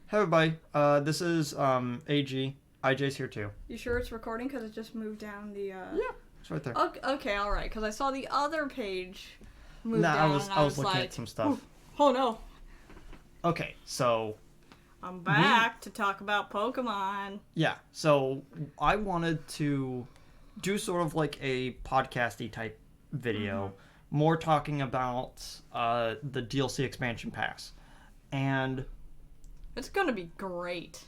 Hey everybody, this is AG. IJ's here too. You sure it's recording? Because it just moved down the. Yeah, it's right there. Okay, all right. Because I saw the other page move Nah, down, I was looking at some stuff. Oh no, Okay, so I'm back to talk about Pokemon. yeah, so I wanted to do sort of like a podcasty type video, more talking about the DLC expansion pass, and It's gonna be great.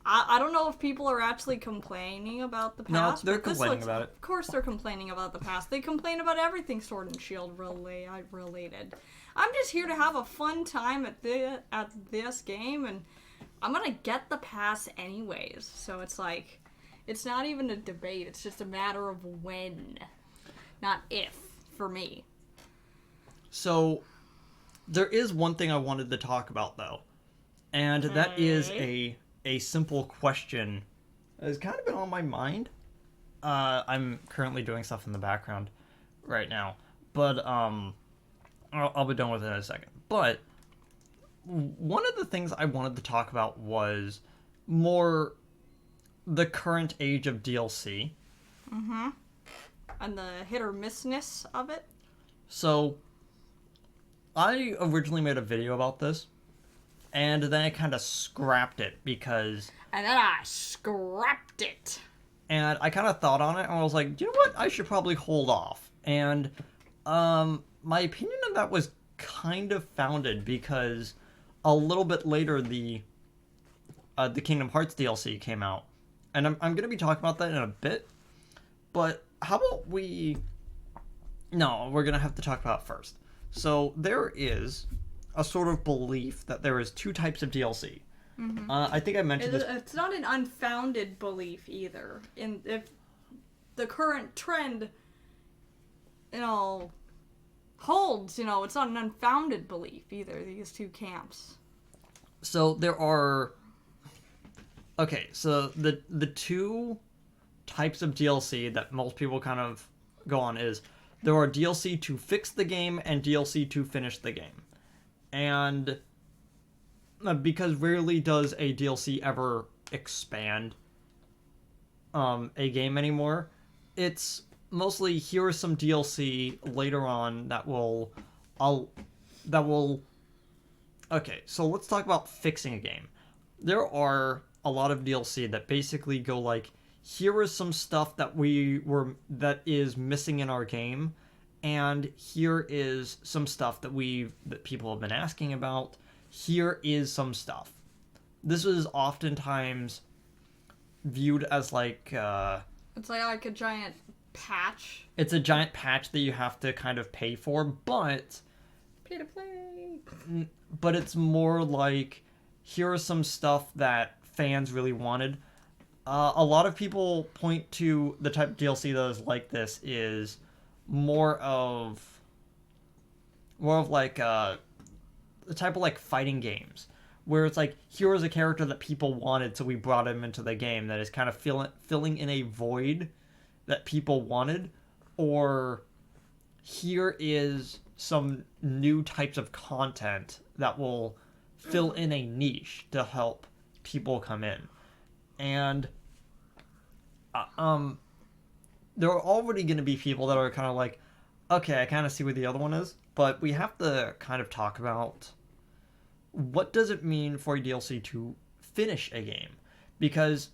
I don't know if people are actually complaining about the past. they're but this complaining looks, about it. Of course, they're complaining about the past. They complain about everything Sword and Shield related. I'm just here to have a fun time at this game, and I'm gonna get the pass anyways. So it's like, it's not even a debate. It's just a matter of when, not if, for me. So there is one thing I wanted to talk about though, and that is a simple question that has kind of been on my mind. I'm currently doing stuff in the background right now, but I'll be done with it in a second. But one of the things I wanted to talk about was more the current age of DLC. And the hit or missness of it. So I originally made a video about this, and then I kind of scrapped it because... And then I scrapped it. And I kind of thought on it, and I was like, you know what? I should probably hold off. And my opinion on that was kind of founded because a little bit later the Kingdom Hearts DLC came out, and I'm going to be talking about that in a bit. But how about we? No, we're going to have to talk about it first. So there is a sort of belief that there is two types of DLC. I think I mentioned this. It's not an unfounded belief either. If the current trend, holds, it's not an unfounded belief either. These two camps. So there are. Okay, so the two types of DLC that most people kind of go on is there are DLC to fix the game and DLC to finish the game, and because rarely does a DLC ever expand a game anymore, it's mostly here is some DLC later on that will okay, so let's talk about fixing a game. There are a lot of DLC that basically go like, here is some stuff that that is missing in our game, and here is some stuff that people have been asking about. Here is some stuff. This is oftentimes viewed as like It's like a giant patch. it's a giant patch that you have to kind of pay for, but Pay to play. it's more like, here is some stuff that fans really wanted. A lot of people point to the type of DLC that is like this is more of like the type of like fighting games where it's like, here is a character that people wanted, so we brought him into the game, that is kind of filling in a void that people wanted, or here is some new types of content that will fill in a niche to help people come in. And there are already going to be people that are kind of like, okay, I kind of see where the other one is, but we have to kind of talk about what does it mean for a DLC to finish a game, because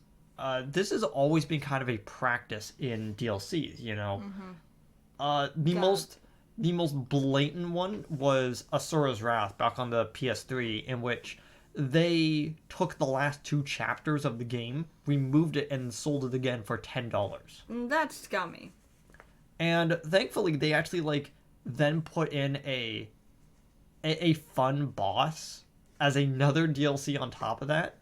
this has always been kind of a practice in DLCs. The most blatant one was Asura's Wrath back on the PS3, in which they took the last two chapters of the game, removed it, and sold it again for $10. That's scummy. And thankfully, they actually then put in a fun boss as another DLC on top of that.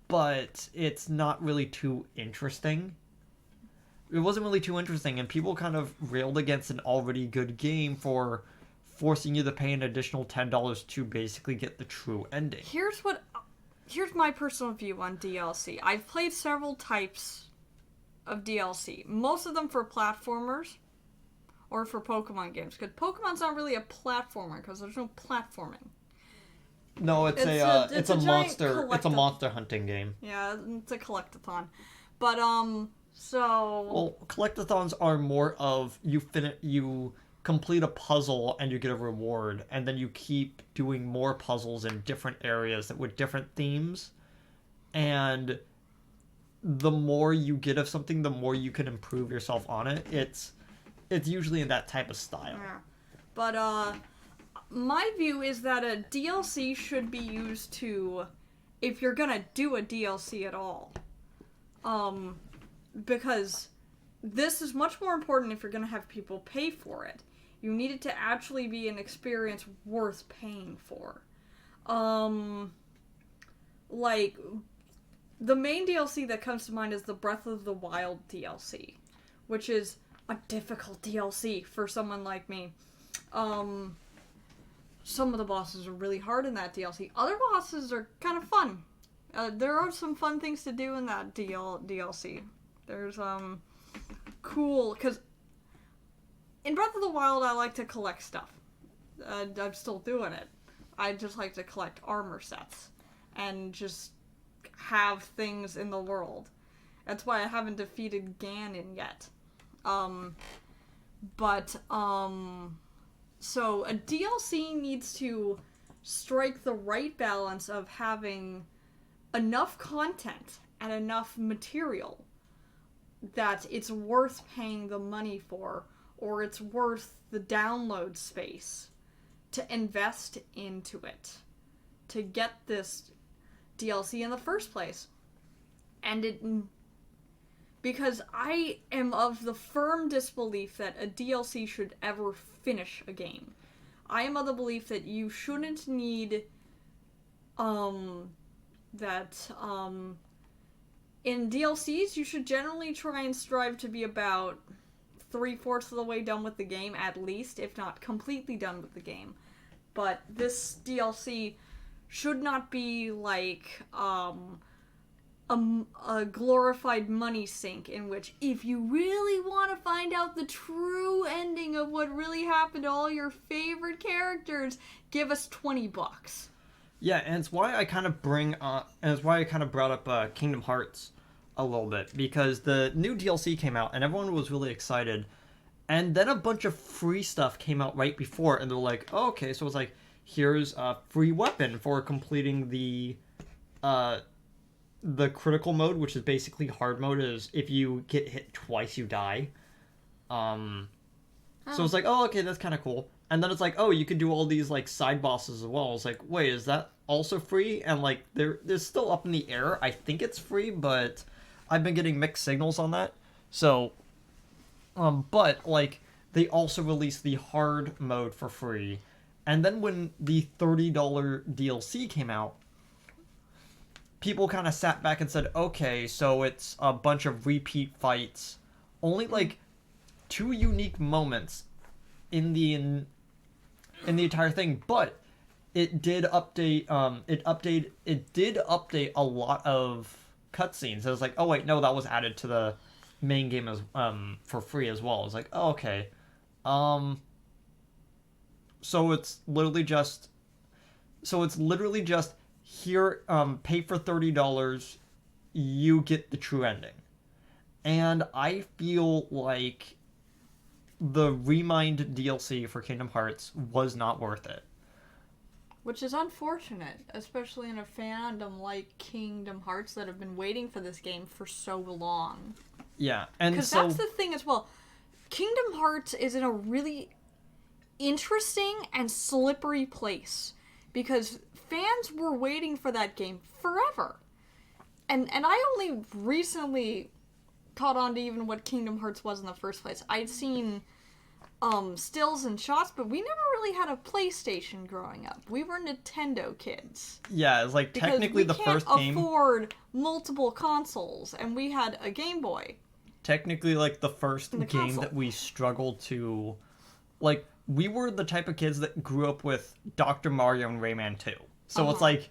But it's not really too interesting. It wasn't really too interesting, and people kind of railed against an already good game for forcing you to pay an additional $10 to basically get the true ending. Here's my personal view on DLC. I've played several types of DLC. Most of them for platformers or for Pokemon games. Because Pokemon's not really a platformer because there's no platforming. No, it's It's a a giant monster monster hunting game. Yeah, it's a collectathon. But so Well, collectathons are more of you complete a puzzle and you get a reward, and then you keep doing more puzzles in different areas that with different themes, and the more you get of something, the more you can improve yourself on it. It's usually in that type of style. yeah. But my view is that a DLC should be used to, if you're gonna do a DLC at all, because this is much more important if you're gonna have people pay for it. You need it to actually be an experience worth paying for. Like, the main DLC that comes to mind is the Breath of the Wild DLC, which is a difficult DLC for someone like me. Some of the bosses are really hard in that DLC. Other bosses are kind of fun. There are some fun things to do in that DLC. There's, cool, because in Breath of the Wild, I like to collect stuff. I'm still doing it. I just like to collect armor sets and just have things in the world. That's why I haven't defeated Ganon yet. So a DLC needs to strike the right balance of having enough content and enough material that it's worth paying the money for, or it's worth the download space to invest into it to get this DLC in the first place. And because I am of the firm disbelief that a DLC should ever finish a game. I am of the belief that you shouldn't need in DLCs you should generally try and strive to be about 3/4 of the way done with the game at least, if not completely done with the game. But this DLC should not be like a glorified money sink in which, if you really want to find out the true ending of what really happened to all your favorite characters, give us $20. Yeah, and it's why I kind of brought up Kingdom Hearts a little bit, because the new DLC came out and everyone was really excited, and then a bunch of free stuff came out right before, and they're like, oh, okay, so it's like, here's a free weapon for completing the critical mode, which is basically hard mode, is if you get hit twice, you die. So it's like, oh, okay, that's kind of cool. And then it's like, oh, you can do all these, like, side bosses as well. It's like, wait, is that also free? And, like, they're still up in the air. I think it's free, but I've been getting mixed signals on that. So, but, like, they also released the hard mode for free. And then when the $30 DLC came out, people kind of sat back and said, okay, so it's a bunch of repeat fights. Only, like, 2 unique moments in the entire thing, but it did update it did update a lot of cutscenes. It was like, oh wait, no, that was added to the main game as for free as well. It's like, oh, okay. So it's literally just here, pay for $30, you get the true ending. And I feel like the Remind DLC for Kingdom Hearts was not worth it. Which is unfortunate, especially in a fandom like Kingdom Hearts that have been waiting for this game for so long. Yeah, and because that's the thing as well. Kingdom Hearts is in a really interesting and slippery place because fans were waiting for that game forever. And I only recently caught on to even what Kingdom Hearts was in the first place. I'd seen stills and shots, but we never really had a PlayStation growing up. We were Nintendo kids. Yeah, it's like technically the first game. We can't afford multiple consoles, and we had a Game Boy. Technically, like the first game that we struggled to, like, we were the type of kids that grew up with Dr. Mario and Rayman 2. So it's like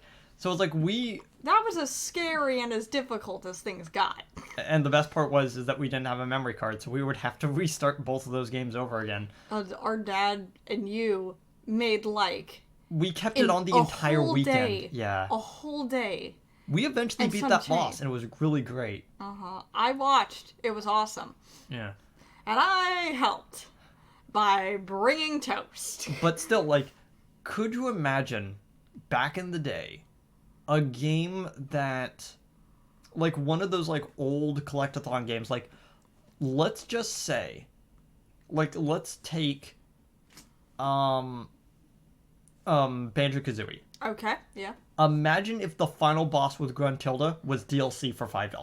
we. That was as scary and as difficult as things got. And the best part is that we didn't have a memory card, so we would have to restart both of those games over again. Our dad and you made, like, We kept it on the entire weekend. Day. Yeah. A whole day. We eventually beat that boss, and it was really great. I watched. It was awesome. Yeah. And I helped by bringing toast. But still, like, could you imagine, back in the day, a game that, like, one of those, like, old collectathon games, like, let's just say, like, let's take, Banjo-Kazooie. Okay, yeah. Imagine if the final boss with Gruntilda was DLC for $5.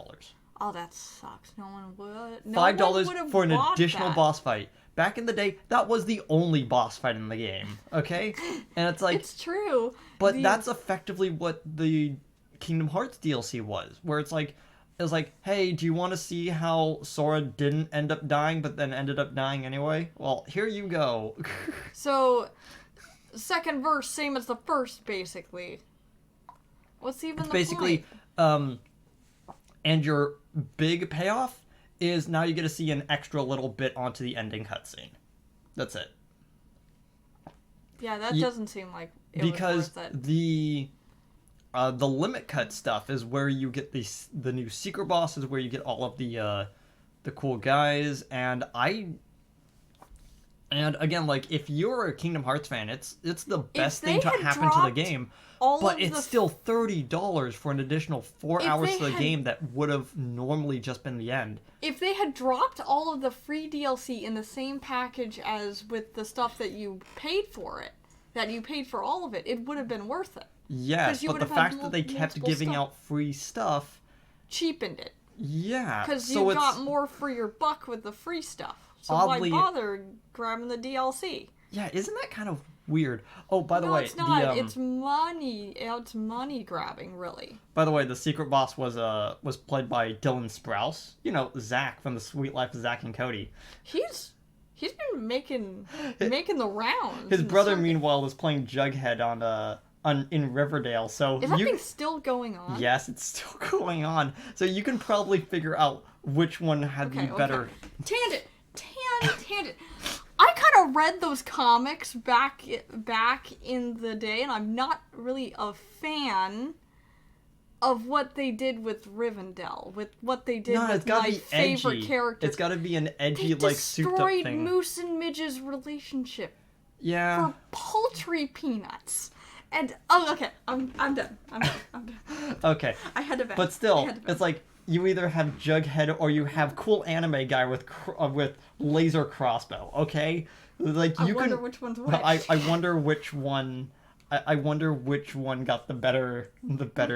Oh, that sucks. No one would. $5 for an additional boss fight. Back in the day, that was the only boss fight in the game. Okay, and it's like it's true. But that's effectively what the Kingdom Hearts DLC was, where it was like, hey, do you want to see how Sora didn't end up dying, but then ended up dying anyway? Well, here you go. So, second verse, same as the first, basically. What's even the basically, point? And your big payoff is now you get to see an extra little bit onto the ending cutscene. That's it. Yeah, that doesn't seem like it because was worth it. The limit cut stuff is where you get the new secret bosses, where you get all of the cool guys, and again, like, if you're a Kingdom Hearts fan, it's the best thing to happen to the game. But it's still $30 for an additional 4 hours to the game that would have normally just been the end. If they had dropped all of the free DLC in the same package as with the stuff that you paid for it, that you paid for all of it, it would have been worth it. Yes, but the fact that they kept giving out free stuff cheapened it. Yeah. Because you got more for your buck with the free stuff. So why bother grabbing the DLC? Yeah, isn't that kind of weird? Oh, by the way, it's not. It's money. It's money grabbing, really. By the way, the secret boss was played by Dylan Sprouse. You know, Zach from the Sweet Life of Zach and Cody. He's been making the rounds. His brother, meanwhile, is playing Jughead in Riverdale. So is that thing still going on? Yes, it's still going on. So you can probably figure out which one had the better. Tangent. I kind of read those comics back in the day, and I'm not really a fan of what they did with Rivendell, with what they did with my favorite character. It's got to be an edgy, like, souped up thing. They destroyed Moose and Midge's relationship. Yeah. For paltry peanuts. And okay, I'm done. I'm done. Okay. I had to vent. But still, it's like you either have Jughead or you have cool anime guy with laser crossbow. Okay, like I wonder which one's which. I wonder which one. I wonder which one got the better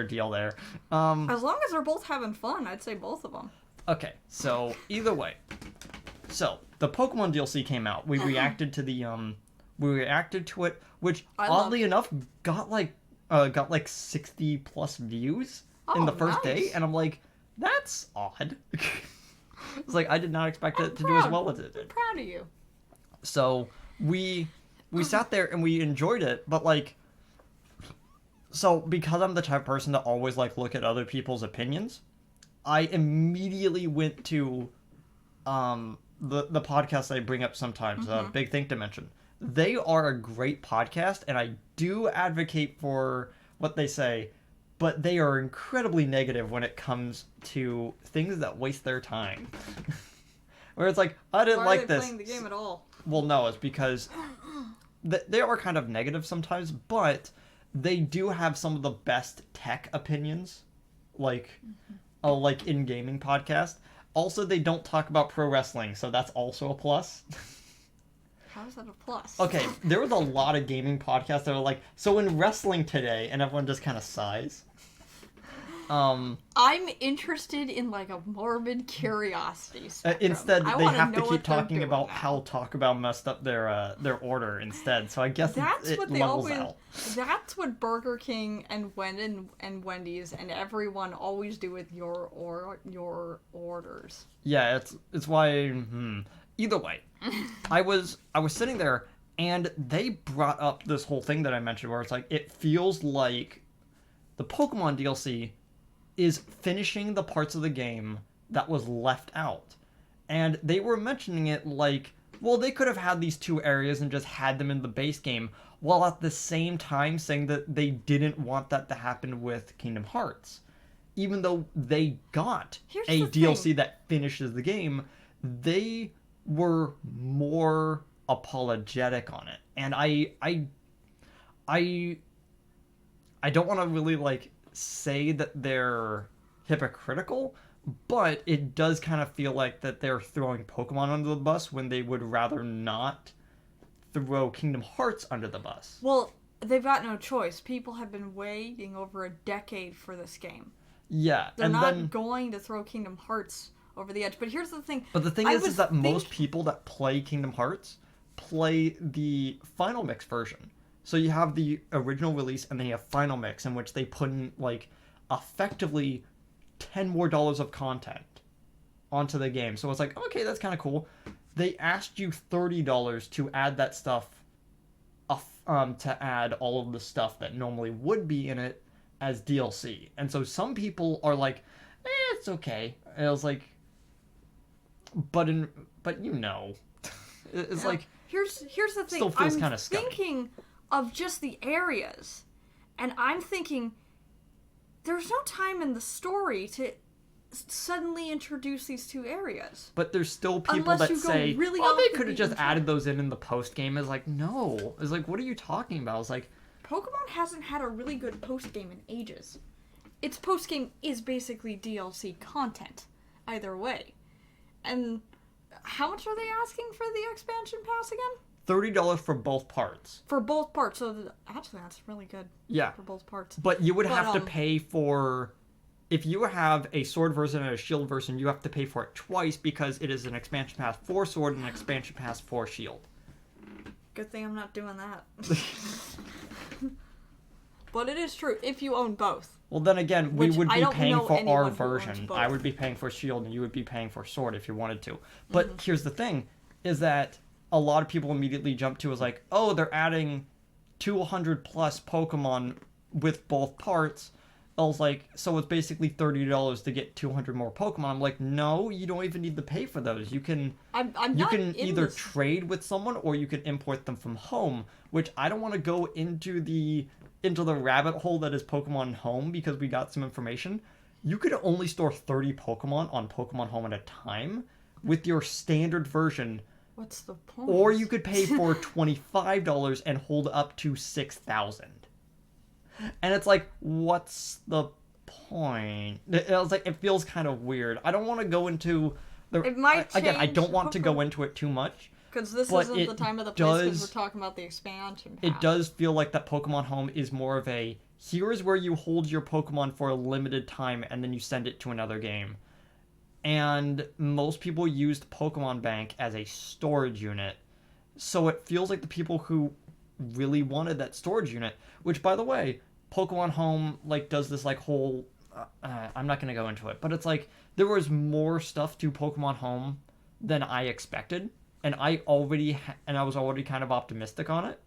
deal there. As long as they're both having fun, I'd say both of them. Okay, so either way, so the Pokemon DLC came out. We reacted to it, which oddly enough got like 60 plus views in the first day, and I'm like, that's odd. It's like I did not expect it to do as well as it did. I'm proud of you. So we sat there and we enjoyed it, but like, so because I'm the type of person to always like look at other people's opinions, I immediately went to the podcast I bring up sometimes, Big Think Dimension. They are a great podcast, and I do advocate for what they say, but they are incredibly negative when it comes to things that waste their time. Where it's like, I didn't like this. Why are they playing the game at all? Well, no, it's because they are kind of negative sometimes, but they do have some of the best tech opinions, like in gaming podcast. Also, they don't talk about pro wrestling, so that's also a plus. How is that a plus? Okay, there was a lot of gaming podcasts that were like, so in wrestling today, and everyone just kind of sighs. I'm interested in like a morbid curiosity spectrum. Instead, they have to keep talking about how Taco Bell messed up their order insteord. So I guess it levels out. That's what Burger King and Wendy's and everyone always do with your orders. Yeah, it's why. Either way, I was sitting there and they brought up this whole thing that I mentioned where it's like it feels like the Pokemon DLC is finishing the parts of the game that was left out. And they were mentioning it like Well, they could have had these 2 areas and just had them in the base game, while at the same time saying that they didn't want that to happen with Kingdom Hearts. Even though they got Here's a the DLC thing. that finishes the game, they were more apologetic on it. And I I don't want to really like say that they're hypocritical, but it does kind of feel like that they're throwing Pokemon under the bus when they would rather not throw Kingdom Hearts under the bus. Well, they've got no choice. People have been waiting over a decade for this game. Yeah, They're and not then going to throw Kingdom Hearts over the edge. But here's the thing. but the thing I is was that most think- people that play Kingdom Hearts play the Final Mix version. So you have the original release and then you have Final Mix in which they put in like effectively $10 more of content onto the game. So it's like, okay, that's kind of cool. They asked you $30 to add that stuff, to add all of the stuff that normally would be in it as DLC. And so some people are like, it's okay. And I was like, but you know, it's Yeah. like Here's the thing. still feels I'm kinda scummy. thinking of just the areas, and I'm thinking there's no time in the story to suddenly introduce these 2 areas. But there's still people Unless that you go say, really oh, off they the could have just beaten added those in the post game. It's like, no. It's like, what are you talking about? It's like, Pokemon hasn't had a really good post game in ages. Its post game is basically DLC content, either way. And how much are they asking for the expansion pass again? $30 for both parts. For both parts. So actually, that's really good Yeah. for both parts. But you would have to um, pay for... If you have a sword version and a shield version, you have to pay for it twice because it is an expansion pass for sword and an expansion pass for shield. Good thing I'm not doing that. But it is true if you own both. Well, then again, we Which would I be don't paying know for anyone our who owns version. both. I would be paying for shield and you would be paying for sword if you wanted to. But Mm-hmm. here's the thing, is that a lot of people immediately jump to is like, oh, they're adding 200 plus Pokemon with both parts. I was like, so it's basically $30 to get 200 more Pokemon. I'm like, no, you don't even need to pay for those. You can I'm you not can in either this. trade with someone or you can import them from home, which I don't want to go into the rabbit hole that is Pokemon Home because we got some information. You could only store 30 Pokemon on Pokemon Home at a time with your standard version, What's the point? or you could pay for $25 and hold up to 6,000. And it's like, what's the point? It was like, it feels kind of weird. I don't want to go into the. It might again, I change don't want to go Pokemon. into it too much. Because this but isn't it the time of the place because does- we're talking about the expansion It pass. does feel like that Pokemon Home is more of a here is where you hold your Pokemon for a limited time and then you send it to another game. And most people used Pokemon Bank as a storage unit. So it feels like the people who really wanted that storage unit, which by the way, Pokemon Home like does this like whole I'm not going to go into it, but it's like there was more stuff to Pokemon Home than I expected, and I was already kind of optimistic on it.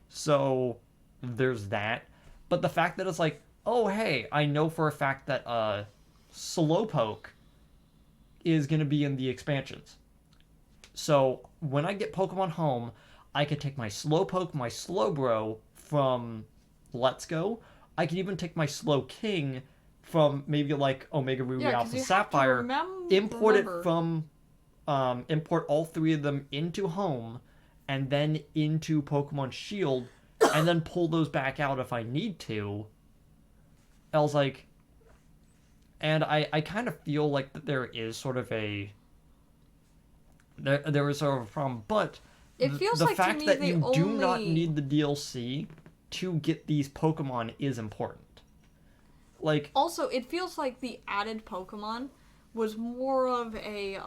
So there's that. But the fact that it's like, oh hey, I know for a fact that Slowpoke is going to be in the expansions. So when I get Pokemon Home, I could take my Slowpoke, my Slowbro from Let's Go. I could even take my Slowking from maybe like Omega Ruby Yeah, 'cause Alpha you have to Sapphire, import remember. it from import all 3 of them into Home and then into Pokemon Shield and then pull those back out if I need to. I was like, and I kind of feel like that there is sort of a there is sort of a problem, but It feels the like to fact me that they you do not only- need the DLC to get these Pokemon is important. Like, Also, it feels like the added Pokemon was more of a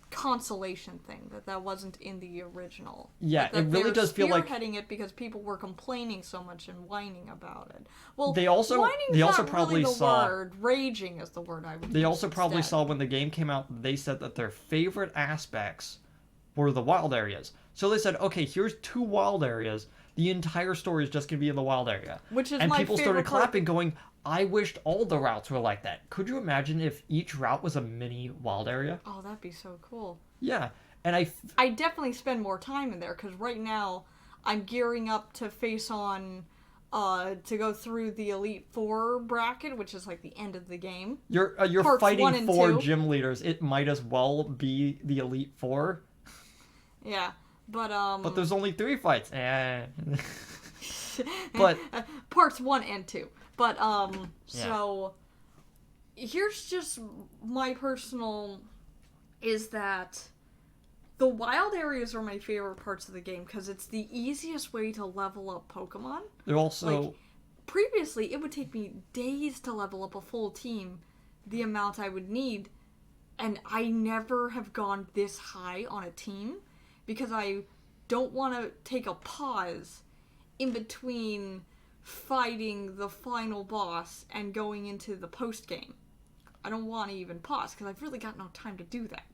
consolation thing that wasn't in the original. Yeah, That it really they're does feel like- spearheading it because people were complaining so much and whining about it. Well, They also- whining's they also not probably really the saw- word. Raging is the word I would. they use also probably instead. saw when the game came out, they said that their favorite aspects were the wild areas. So they said, okay, here's 2 wild areas. The entire story is just going to be in the wild area. Which is and my people started favorite part. clapping, going, I wished all the routes were like that. Could you imagine if each route was a mini wild area? Oh, that'd be so cool. Yeah. And I definitely spend more time in there because right now I'm gearing up to face on to go through the Elite Four bracket, which is like the end of the game. you're Parts one fighting and 4 two. gym leaders. It might as well be the Elite Four. Yeah, but But there's only 3 fights. But parts 1 and 2. But so here's just my personal is that the wild areas are my favorite parts of the game because it's the easiest way to level up Pokemon. they're also Like, previously, it would take me days to level up a full team, the amount I would need, and I never have gone this high on a team because I don't want to take a pause in between fighting the final boss and going into the post game. I don't want to even pause because I've really got no time to do that.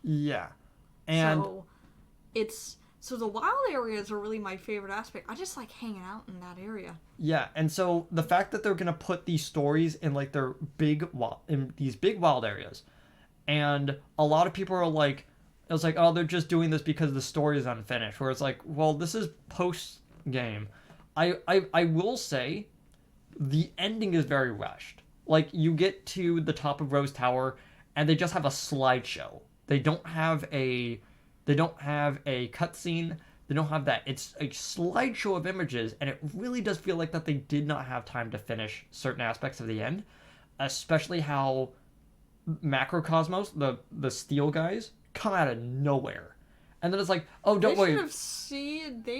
yeah. And so the wild areas are really my favorite aspect. I just like hanging out in that area. yeah, and so the fact that they're gonna put these stories in like their in these big wild areas, and a lot of people are like, it was like, oh, they're just doing this because the story is unfinished. Where it's like, well, this is post game. I will say, the ending is very rushed. Like you get to the top of Rose Tower, and they just have a slideshow. They don't have a cutscene. They don't have that. It's a slideshow of images, and it really does feel like that they did not have time to finish certain aspects of the end, especially how Macrocosmos, the steel guys, come out of nowhere. And then it's like, oh, don't worry. They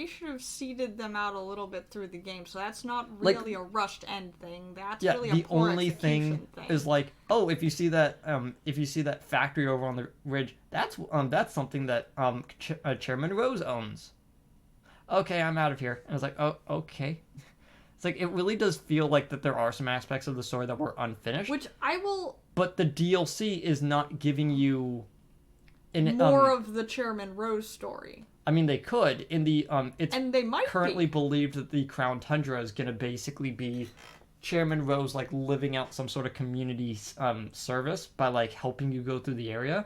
should have seeded them out a little bit through the game, so that's not Like, really a rushed end thing. That's yeah, really a the poor only execution thing is like, oh, if you see that factory over on the ridge, that's something that Chairman Rose owns. Okay, I'm out of here. And I was like, oh, okay. It's like it really does feel like that there are some aspects of the story that were unfinished. Which I will. But the DLC is not giving you more of the Chairman Rose story. I mean, they could in the it's and they might currently believed that the Crown Tundra is going to basically be Chairman Rose like living out some sort of community service by like helping you go through the area.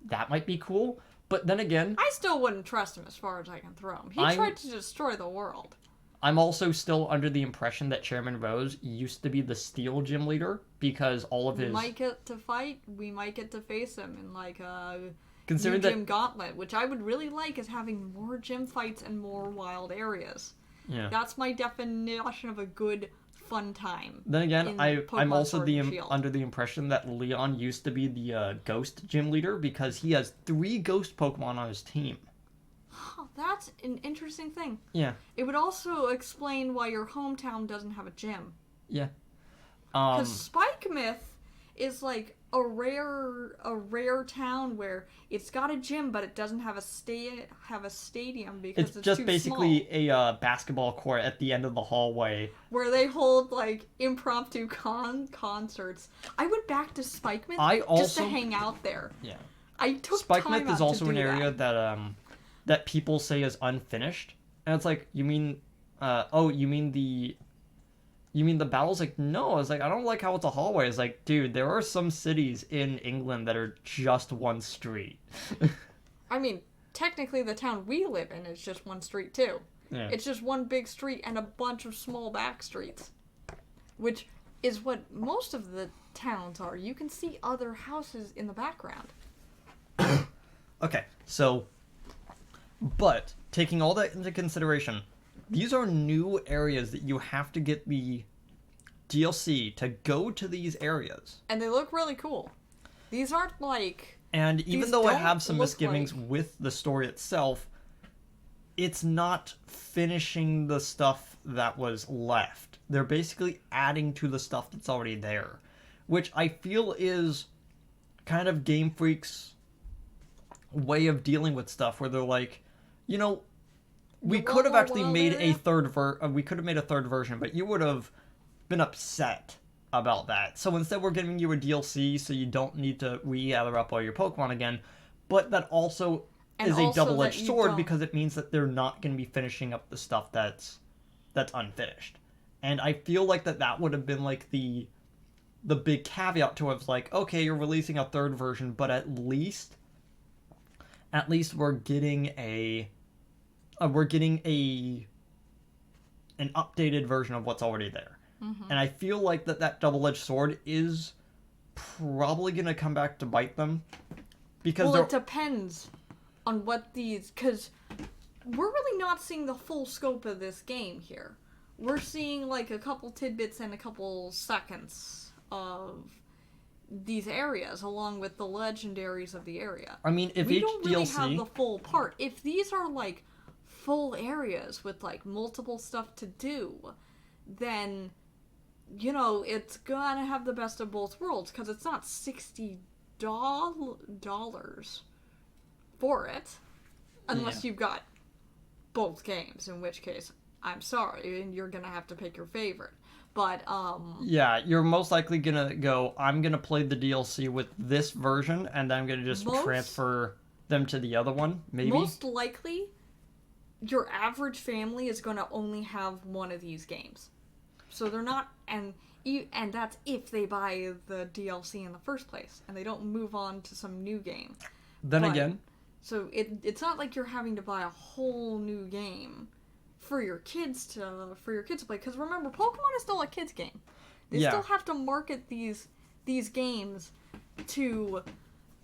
That might be cool. But then again, I still wouldn't trust him as far as I can throw him. He tried to destroy the world. I'm also still under the impression that Chairman Rose used to be the Steel gym leader because all of his... We might get to fight. We might get to face him in like a Considering new gym gauntlet, which I would really like is having more gym fights and more wild areas. Yeah. That's my definition of a good fun time. Then again, I'm also Shield. under the impression that Leon used to be the ghost gym leader because he has 3 ghost Pokemon on his team. Oh, that's an interesting thing. Yeah. It would also explain why your hometown doesn't have a gym. Yeah. Because Spike Myth is like a rare town where it's got a gym, but it doesn't have a stadium because it's just too basically small. a basketball court at the end of the hallway where they hold like impromptu concerts. I went back to Spike Myth just to hang out there. Yeah. I took Spike time Myth out is also to an do area that that people say is unfinished, and it's like, you mean the battle's like, no. It's like, I don't like how it's a hallway. It's like, dude, there are some cities in England that are just one street. I mean, technically the town we live in is just one street too. Yeah. It's just one big street and a bunch of small back streets, which is what most of the towns are. You can see other houses in the background. Okay, so, but taking all that into consideration, these are new areas that you have to get the DLC to go to these areas. And they look really cool. These aren't like... And even though I have some look misgivings like... with the story itself, it's not finishing the stuff that was left. They're basically adding to the stuff that's already there, which I feel is kind of Game Freak's way of dealing with stuff, where they're like, you know, we could have actually made a third version, but you would have been upset about that. So instead we're giving you a DLC so you don't need to re-gather up all your Pokemon again, but that also is a double-edged sword because it means that they're not going to be finishing up the stuff that's unfinished. And I feel like that would have been like the big caveat to it. It's like, okay, you're releasing a third version, but at least at least we're getting an updated version of what's already there. And I feel like that double-edged sword is probably going to come back to bite them. Because well, it depends on what these... Because we're really not seeing the full scope of this game here. We're seeing, like, a couple tidbits and a couple seconds of these areas, along with the legendaries of the area. I mean, if we each don't really DLC... have the full part. If these are, like, full areas with, like, multiple stuff to do, then... you know, it's gonna have the best of both worlds, because it's not $60 for it, unless you've got both games, in which case, I'm sorry, and you're gonna have to pick your favorite. But, yeah, you're most likely gonna go, I'm gonna play the DLC with this version, and then I'm gonna just transfer them to the other one, maybe? Most likely, your average family is gonna only have one of these games. So they're not, and that's if they buy the DLC in the first place, and they don't move on to some new game. Then again, so it's not like you're having to buy a whole new game for your kids to play. Because remember, Pokemon is still a kids game. They still have to market these games to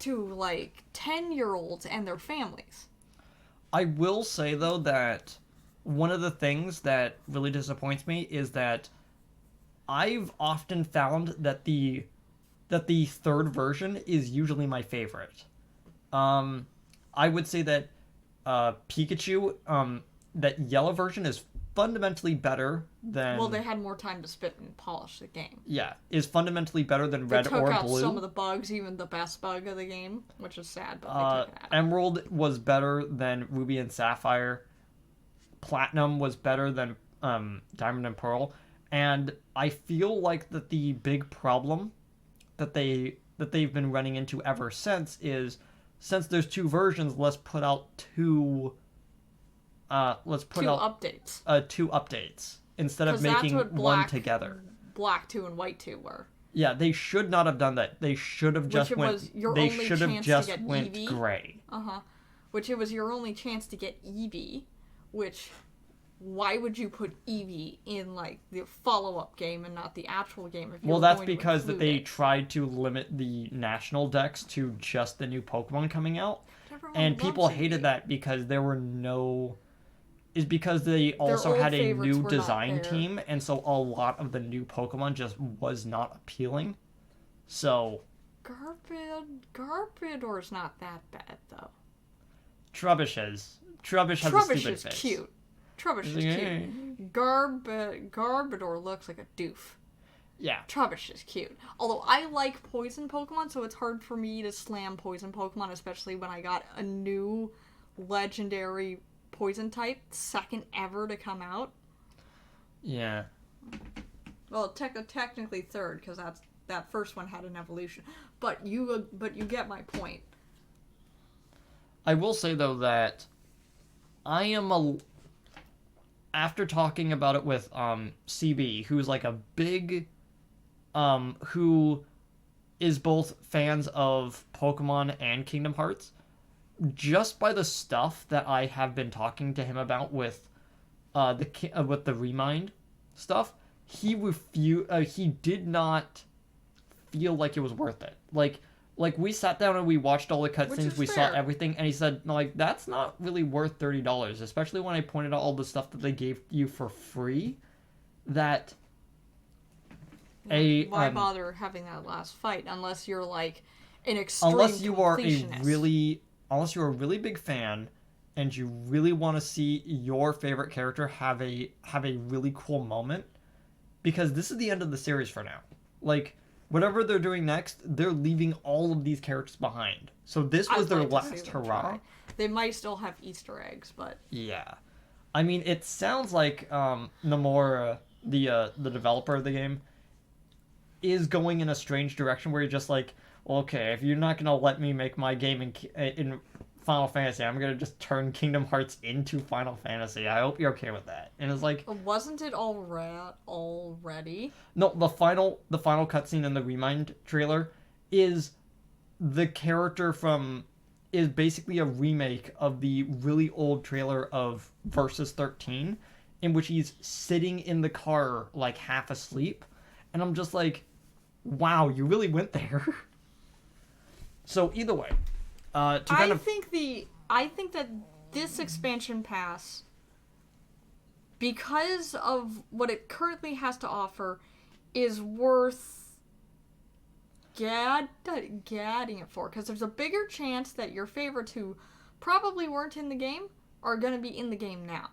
like 10-year-olds and their families. I will say though that one of the things that really disappoints me is that I've often found that the third version is usually my favorite. I would say that Pikachu, that yellow version is fundamentally better than... Well, they had more time to spit and polish the game. Yeah, is fundamentally better than red or blue. They took out some of the bugs, even the best bug of the game, which is sad, but they took it out. Emerald was better than Ruby and Sapphire. Platinum was better than Diamond and Pearl. And I feel like that the big problem that they've been running into ever since is, since there's two versions, let's put out two updates instead of making one together. Black 2 and White 2 were. Yeah, they should not have done that. They should have just went gray. Which it was your only chance to get Eevee, which... why would you put Eevee in, like, the follow-up game and not the actual game? Well, that's because that they tried to limit the national decks to just the new Pokemon coming out. And people hated that because there were no... is because they also had a new design team, and so a lot of the new Pokemon just was not appealing. So... Garbodor's not that bad, though. Trubbish has a stupid face. Cute. Trubbish is cute. Garbodor looks like a doof. Yeah. Trubbish is cute. Although I like poison Pokemon, so it's hard for me to slam poison Pokemon, especially when I got a new legendary poison type, second ever to come out. Yeah. Well, technically third, because that first one had an evolution. But you get my point. I will say, though, that I am after talking about it with CB, who's like a big who is both fans of Pokemon and Kingdom Hearts, just by the stuff that I have been talking to him about with the Remind stuff, he did not feel like it was worth it. Like we sat down and we watched all the cutscenes, we saw everything, and he said, like, that's not really worth $30, especially when I pointed out all the stuff that they gave you for free. That why bother having that last fight unless you're like an extreme unless you're a really big fan and you really want to see your favorite character have a really cool moment, because this is the end of the series for now. Like, whatever they're doing next, they're leaving all of these characters behind. So this was their last hurrah. They might still have Easter eggs, but... yeah. I mean, it sounds like Nomura, the developer of the game, is going in a strange direction where you're just like, well, okay, if you're not going to let me make my game in Final Fantasy, I'm going to just turn Kingdom Hearts into Final Fantasy. I hope you're okay with that. And it's like... wasn't it already? No, the final cutscene in the Remind trailer is the character from is basically a remake of the really old trailer of Versus 13, in which he's sitting in the car like half asleep, and I'm just like, wow, you really went there. So either way, to kind of I think that this expansion pass, because of what it currently has to offer, is worth gadding it for, because there's a bigger chance that your favorites who probably weren't in the game are going to be in the game now,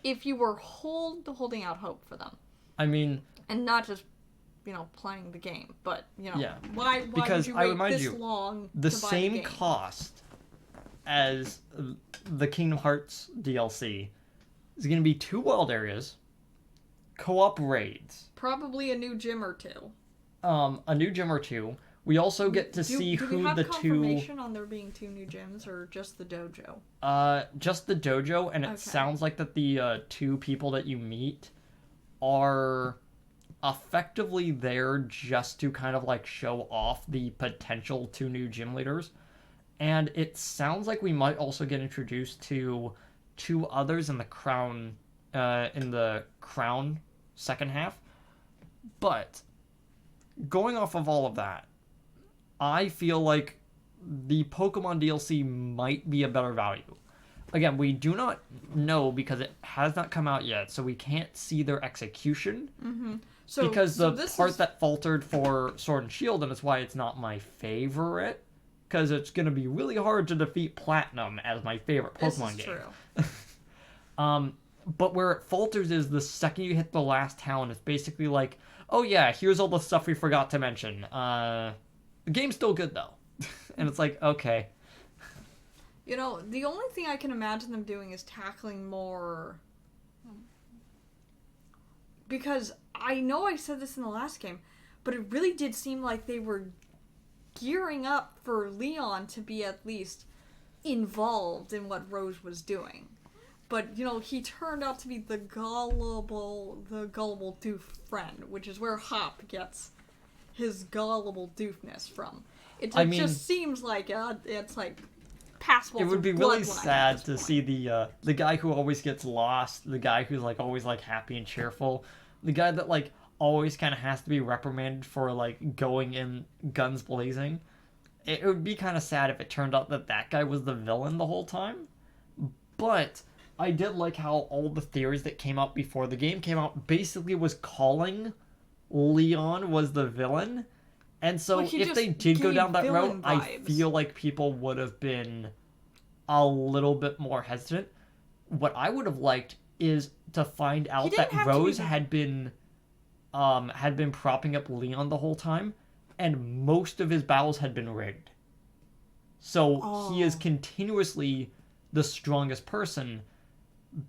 if you were holding out hope for them. I mean, and not just playing the game, but yeah, why because would you I wait remind this you, long the to buy same the game? cost as the Kingdom Hearts DLC is going to be 2 wild areas, co-op raids, Probably a new gym or two. a new gym or 2. We also get to see do who we have the 2 confirmation on there being 2 new gyms or just the dojo? just the dojo, and it Okay. sounds like that the 2 people that you meet are effectively there just to kind of like show off the potential 2 new gym leaders. And it sounds like we might also get introduced to 2 others in the crown second half. But going off of all of that, I feel like the Pokemon DLC might be a better value. Again, we do not know because it has not come out yet, so we can't see their execution. Because the part that faltered for Sword and Shield, and it's why it's not my favorite, because it's going to be really hard to defeat Platinum as my favorite Pokemon game. True. But where it falters is the second you hit the last town, it's basically like, oh yeah, here's all the stuff we forgot to mention. The game's still good though. And it's like, okay. The only thing I can imagine them doing is tackling more. Because I know I said this in the last game, but it really did seem like they were gearing up for Leon to be at least involved in what Rose was doing. But, he turned out to be the gullible doof friend, which is where Hop gets his gullible doofness from. It just seems like it's like passable. It would be really sad to point. see the guy who always gets lost, the guy who's like always like happy and cheerful, the guy that like always kind of has to be reprimanded for like going in guns blazing. It would be kind of sad if it turned out that guy was the villain the whole time. But I did like how all the theories that came out before the game came out basically was calling Leon was the villain. And so if they did go down that route, I feel like people would have been a little bit more hesitant. What I would have liked is to find out that Rose had been propping up Leon the whole time, and most of his battles had been rigged. So he is continuously the strongest person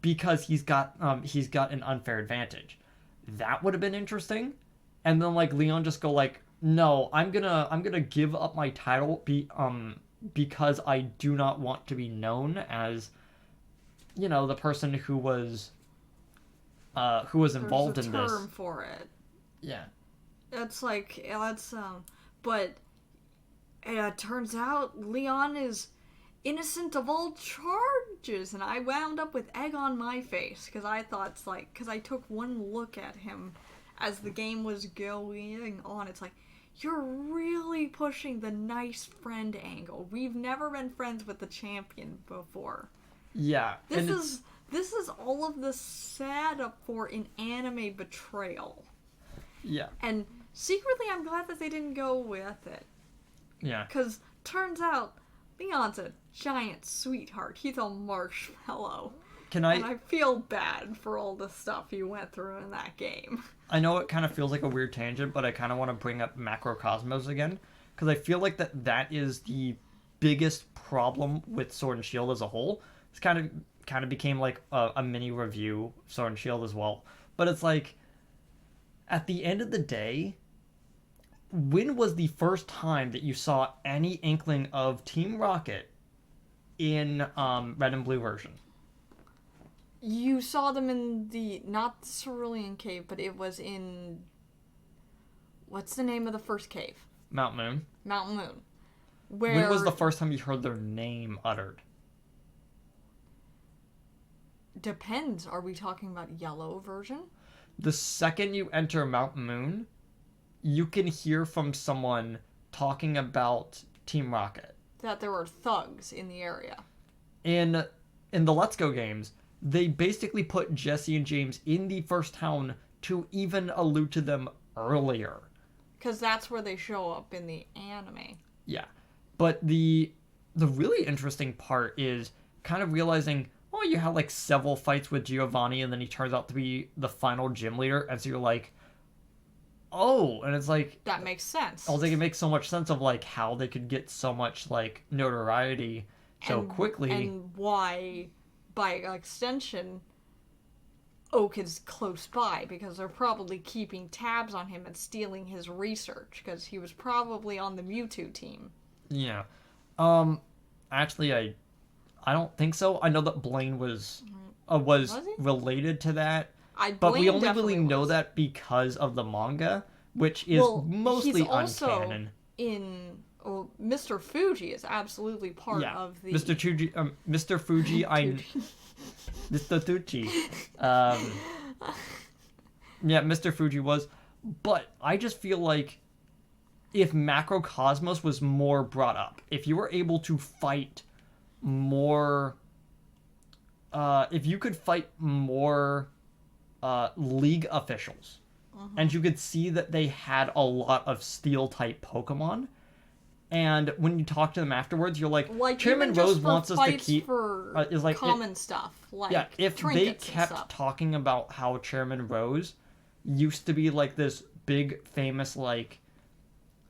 because he's got an unfair advantage. That would have been interesting. And then like Leon just go like, no, I'm gonna give up my title because I do not want to be known as the person who was involved in this. There's a term for it. Yeah. But it turns out Leon is innocent of all charges, and I wound up with egg on my face because I took one look at him as the game was going on. It's like, you're really pushing the nice friend angle. We've never been friends with the champion before. Yeah. This is all of the setup for an anime betrayal. Yeah. And secretly I'm glad that they didn't go with it. Yeah. Because turns out Leon's a giant sweetheart. He's a marshmallow. And I feel bad for all the stuff he went through in that game. I know it kind of feels like a weird tangent, but I kind of want to bring up Macrocosmos again, because I feel like that is the biggest problem with Sword and Shield as a whole. It's kind of became like a mini review of Sword and Shield as well. But it's like, at the end of the day, when was the first time that you saw any inkling of Team Rocket in Red and Blue version? You saw them in not the Cerulean Cave, but it was in... What's the name of the first cave? Mount Moon. Mount Moon. Where When was the first time you heard their name uttered? depends. Are we talking about yellow version? The second you enter Mount Moon, you can hear from someone talking about Team Rocket. That there were thugs in the area. In the Let's Go games, they basically put Jesse and James in the first town to even allude to them earlier. Because that's where they show up in the anime. Yeah. But the really interesting part is kind of realizing, oh, you had like several fights with Giovanni and then he turns out to be the final gym leader. And so you're like, oh, and it's like... That makes sense. I was like, it makes so much sense of like how they could get so much like notoriety so quickly. And why, by extension, Oak is close by, because they're probably keeping tabs on him and stealing his research, because he was probably on the Mewtwo team. Yeah. Actually, I don't think so. I know that Blaine was related to that, but we only really know that because of the manga, which is mostly he's also uncanon. Mr. Fuji is absolutely part of the Mr. Fuji. Mr. Fuji. Mr. Tucci. Yeah, Mr. Fuji was, but I just feel like if Macrocosmos was more brought up, if you were able to fight more, if you could fight more League officials, and you could see that they had a lot of Steel-type Pokemon, and when you talk to them afterwards, you're like Chairman Rose wants us to keep for is like common stuff. Like if they kept talking about how Chairman Rose used to be like this big famous like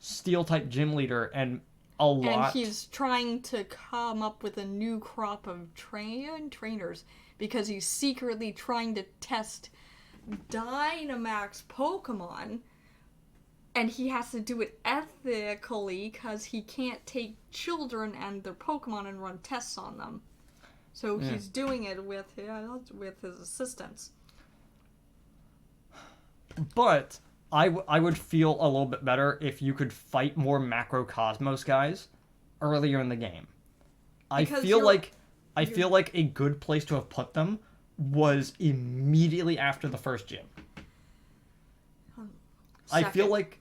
Steel-type gym leader and and he's trying to come up with a new crop of trainers because he's secretly trying to test Dynamax Pokemon, and he has to do it ethically because he can't take children and their Pokemon and run tests on them. So he's doing it with his assistants. But I would feel a little bit better if you could fight more Macrocosmos guys earlier in the game. I feel like a good place to have put them was immediately after the first gym. I feel like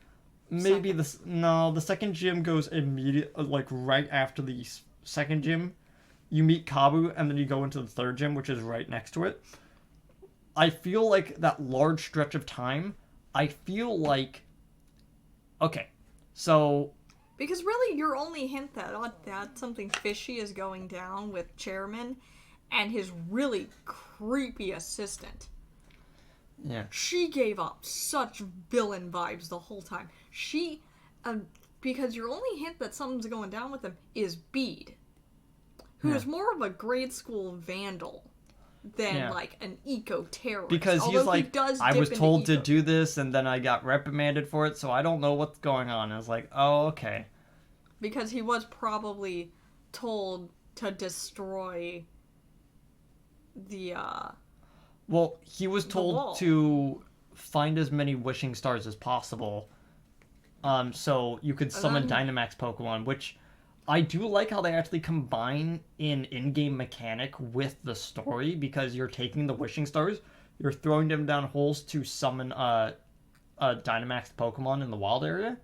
maybe the second gym goes right after the second gym. You meet Kabu and then you go into the third gym, which is right next to it. I feel like that large stretch of time, I feel like... Okay, so... Because really, your only hint that something fishy is going down with Chairman and his really creepy assistant. Yeah. She gave up such villain vibes the whole time. Because your only hint that something's going down with him is Bede, who is more of a grade school vandal than like an eco-terrorist. Because he's like, I was told to do this and then I got reprimanded for it, so I don't know what's going on. I was like, oh, okay. Because he was probably told to destroy the, Well, he was told to find as many wishing stars as possible, so you could summon Dynamax Pokemon, which I do like how they actually combine an in-game mechanic with the story, because you're taking the wishing stars, you're throwing them down holes to summon a Dynamax Pokemon in the wild area.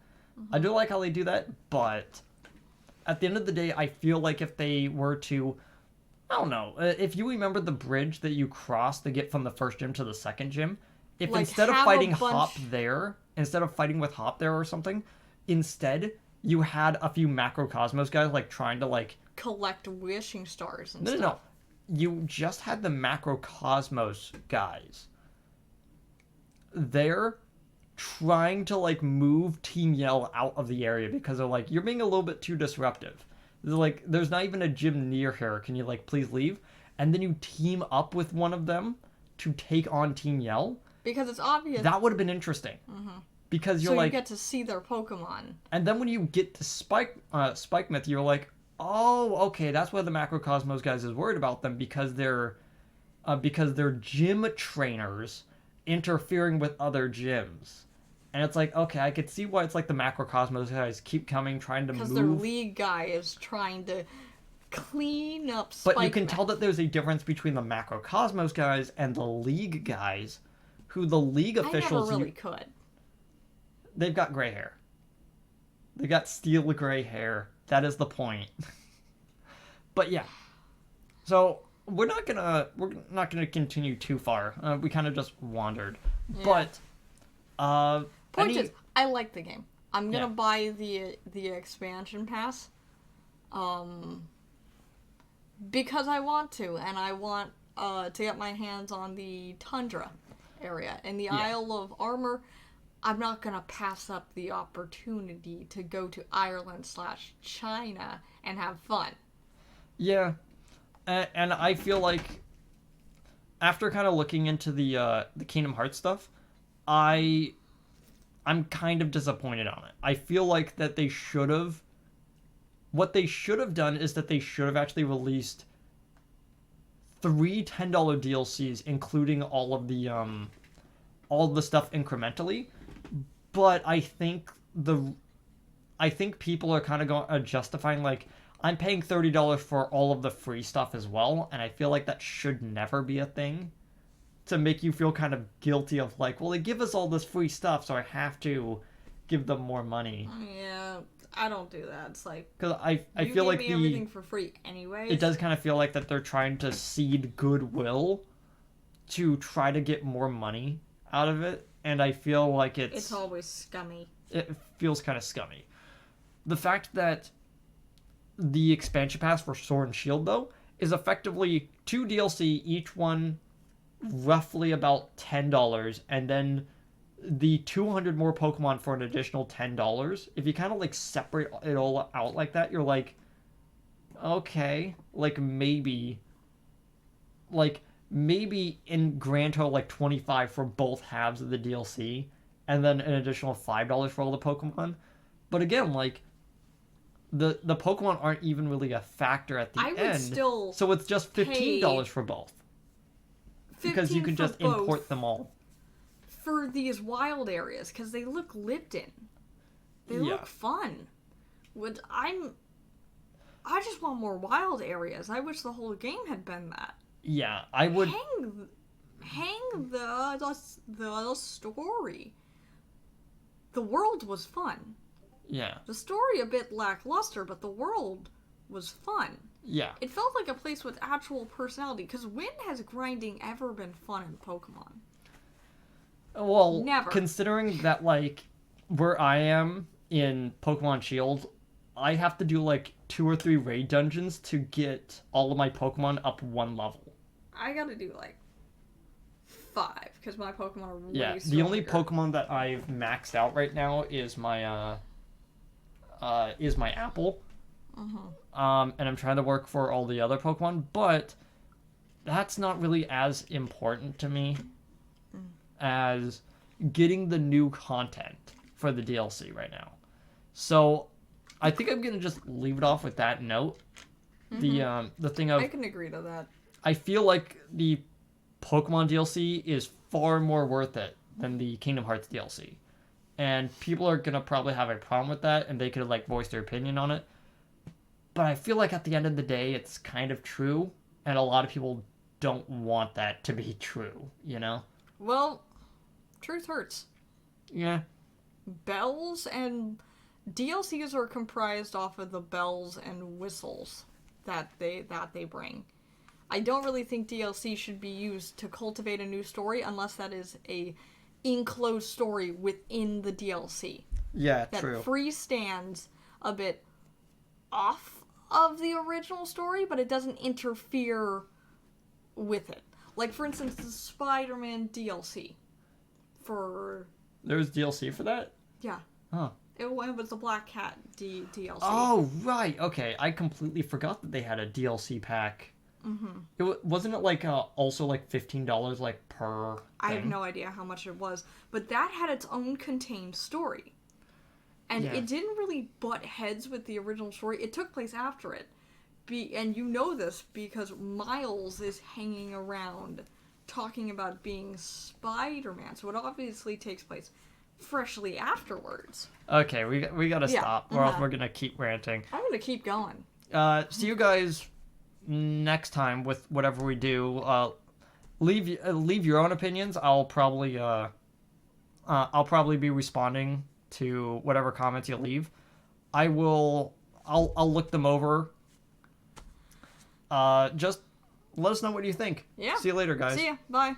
I do like how they do that, but at the end of the day, I feel like if they were to... I don't know. If you remember the bridge that you cross to get from the first gym to the second gym, if instead of fighting Hop there, instead of fighting with Hop there or something, instead you had a few Macrocosmos guys like trying to like collect wishing stars and stuff. No. You just had the Macrocosmos guys there trying to like move Team Yell out of the area because they're like, you're being a little bit too disruptive. They're like, there's not even a gym near here. Can you like please leave? And then you team up with one of them to take on Team Yell. Because it's obvious. That would have been interesting. Because you're like... So you get to see their Pokemon. And then when you get to Spike Myth, you're like, oh, okay, that's why the Macrocosmos guys is worried about them, because they're gym trainers interfering with other gyms. And it's like, okay, I could see why it's like the Macrocosmos guys keep coming, trying to Because their move. league guy is trying to clean up But you Spike can Man. tell that there's a difference between the Macrocosmos guys and the League guys, who the League I never officials, really could. they've got gray hair. They've got steel gray hair. That is the point. But yeah. So we're not gonna continue too far. We kind of just wandered. Yeah. But Point any- is, I like the game. I'm gonna Yeah. buy the expansion pass, because I want to, and I want to get my hands on the Tundra area and the Isle of Armor. I'm not gonna pass up the opportunity to go to Ireland/China and have fun. Yeah, and I feel like after kind of looking into the Kingdom Hearts stuff, I'm kind of disappointed on it. I feel like that they should have. What they should have done is that they should have actually released three $10 DLCs, including all of the stuff incrementally. But I think people are kind of justifying like I'm paying $30 for all of the free stuff as well, and I feel like that should never be a thing. To make you feel kind of guilty of like, well, they give us all this free stuff, so I have to give them more money. Yeah, I don't do that. It's like, Because I you feel gave like me everything for free anyways. it does kind of feel like that they're trying to seed goodwill to try to get more money out of it, and I feel like It's always scummy. it feels kind of scummy. The fact that the expansion pass for Sword and Shield though is effectively 2 DLC, each one roughly about $10, and then the 200 more Pokemon for an additional $10. If you kind of like separate it all out like that, you're like, okay, like maybe in grand total like 25 for both halves of the DLC, and then an additional $5 for all the Pokemon. But again, like the Pokemon aren't even really a factor at the I would end, still so it's just $15 for both. Because you 15 can for just both import them all. for these wild areas because they look lived in. They Yeah. look fun. I just want more wild areas. I wish the whole game had been that. Yeah, I would. Hang the story. The world was fun. Yeah, The story a bit lackluster, but the world was fun. yeah. It felt like a place with actual personality. Because when has grinding ever been fun in Pokemon? Well, Never. considering that, like, where I am in Pokemon Shield, I have to do, like, 2 or 3 raid dungeons to get all of my Pokemon up 1 level. I gotta do like 5 because my Pokemon are way Yeah, the only stronger. Pokemon that I've maxed out right now is my Apple. And I'm trying to work for all the other Pokemon, but that's not really as important to me as getting the new content for the DLC right now. So I think I'm gonna just leave it off with that note. The thing of I can agree to that. I feel like the Pokemon DLC is far more worth it than the Kingdom Hearts DLC. And people are gonna probably have a problem with that, and they could like voice their opinion on it. But I feel like at the end of the day, it's kind of true, and a lot of people don't want that to be true, you know? Well, truth hurts. Yeah. Bells and DLCs are comprised off of the bells and whistles that they bring. I don't really think DLC should be used to cultivate a new story unless that is a enclosed story within the DLC. Yeah, That true. freestands a bit off of the original story, but it doesn't interfere with it. Like, for instance, the Spider-Man DLC. There's DLC for that? Yeah. Huh. It was the Black Cat DLC. Oh, right. Okay. I completely forgot that they had a DLC pack. Wasn't it like also like $15 like per thing? I have no idea how much it was, but that had its own contained story. And Yeah. it didn't really butt heads with the original story. It took place after it. And you know this because Miles is hanging around talking about being Spider-Man. So it obviously takes place freshly afterwards. Okay, we gotta Yeah, stop, or else uh-huh. we're gonna keep ranting. I'm gonna keep going. See you guys next time with whatever we do. Leave your own opinions. I'll probably be responding to whatever comments you leave. I'll look them over. Just let us know what you think. Yeah. See you later, guys. See ya. Bye.